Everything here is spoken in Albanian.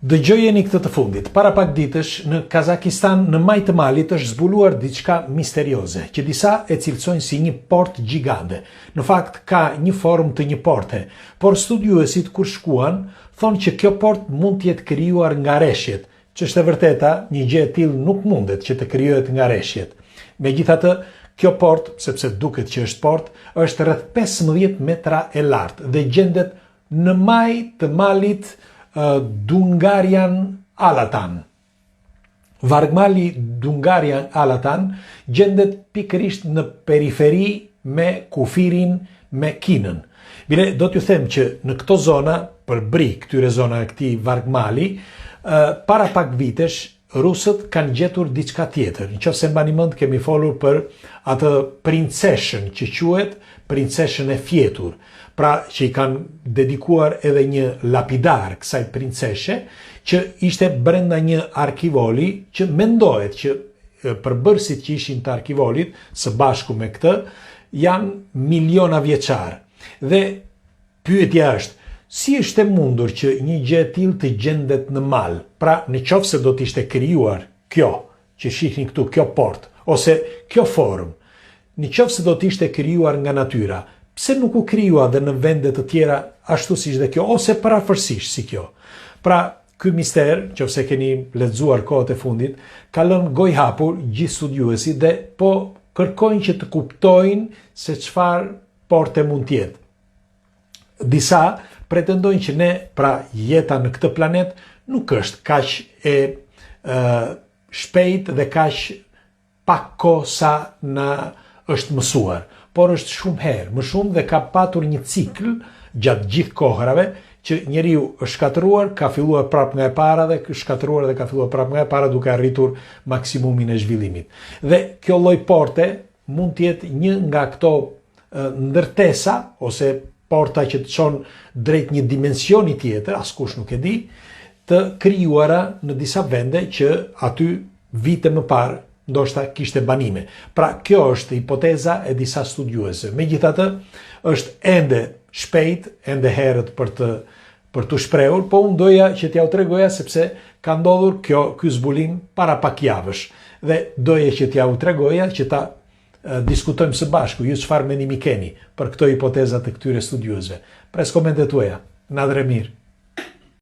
Dëgjojeni këtë të fundit. Para pak ditësh, në Kazakistan, në maj të malit, është zbuluar diçka misterioze, që disa e cilësojnë si një port gjigande. Në fakt, ka një formë të një porte, por studiuesit kur shkuan, thonë që kjo port mund të jetë krijuar nga reshjet, që është e vërteta, një gjë e tillë nuk mundet që të krijohet nga reshjet. Megjithatë, kjo port, sepse duket që është port, është rreth 15 metra e lartë dhe gjendet në maj të malit Dungarian Alatan. Vargmali Dungarian Alatan gjendet pikërisht në periferi me kufirin me Kinën. Bile, do t'ju them që në këto zona, për bri këtyre zona e këtij vargmali, para pak vitesh rusët kanë gjetur diçka tjetër. Nëse mbani mend, kemi folur për atë princeshën që quhet princeshën e fjetur. Pra që i kanë dedikuar edhe një lapidar kësaj princeshe, që ishte brenda një arkivoli që mendohet që përbërësit që ishin të arkivolit, së bashku me këtë, janë miliona vjeçar. Dhe pyetja është, si është e mundur që një gjë e tillë të gjendet në mal? Pra, nëse do të ishte krijuar kjo, që shihni këtu, kjo port, ose kjo formë, nëse do të ishte krijuar nga natyra, pse nuk u krijua dhe në vende të tjera ashtu siç dhe kjo, ose parafërsisht si kjo? Pra, ky mister, nëse keni lexuar kohët e fundit, ka lënë gojë hapur gjithë studiuesit dhe po kërkojnë që të kuptojnë se çfarë porte mund të jetë. Disa pretendojnë që ne, pra jeta në këtë planet, nuk është kaq e shpejt dhe kaq pak kohë sa na është mësuar, por është shumë herë, më shumë dhe ka patur një cikl gjatë gjithë kohërave që njeriu është shkatëruar, ka filluar prapë nga e para dhe shkatëruar dhe ka filluar prapë nga e para duke arritur maksimumin e zhvillimit. Dhe kjo lloj porte mund të jetë një nga këto ndërtesa ose porta që të çon drejt një dimensioni tjetër, askush nuk e di, të krijuara në disa vende që aty vite më parë ndoshta kishte banime. Pra, kjo është hipoteza e disa studiuesve. Megjithatë, është ende shpejt, ende herët për të shprehur, po unë doja që t'ja u tregoja sepse ka ndodhur ky zbulim para pak javësh. Dhe doja që t'ja u tregoja që ta diskutojmë së bashku, ju çfarë mendimi keni për këto hipoteza të këtyre studiuesve. Pres komentet tuaja. Nadre mirë.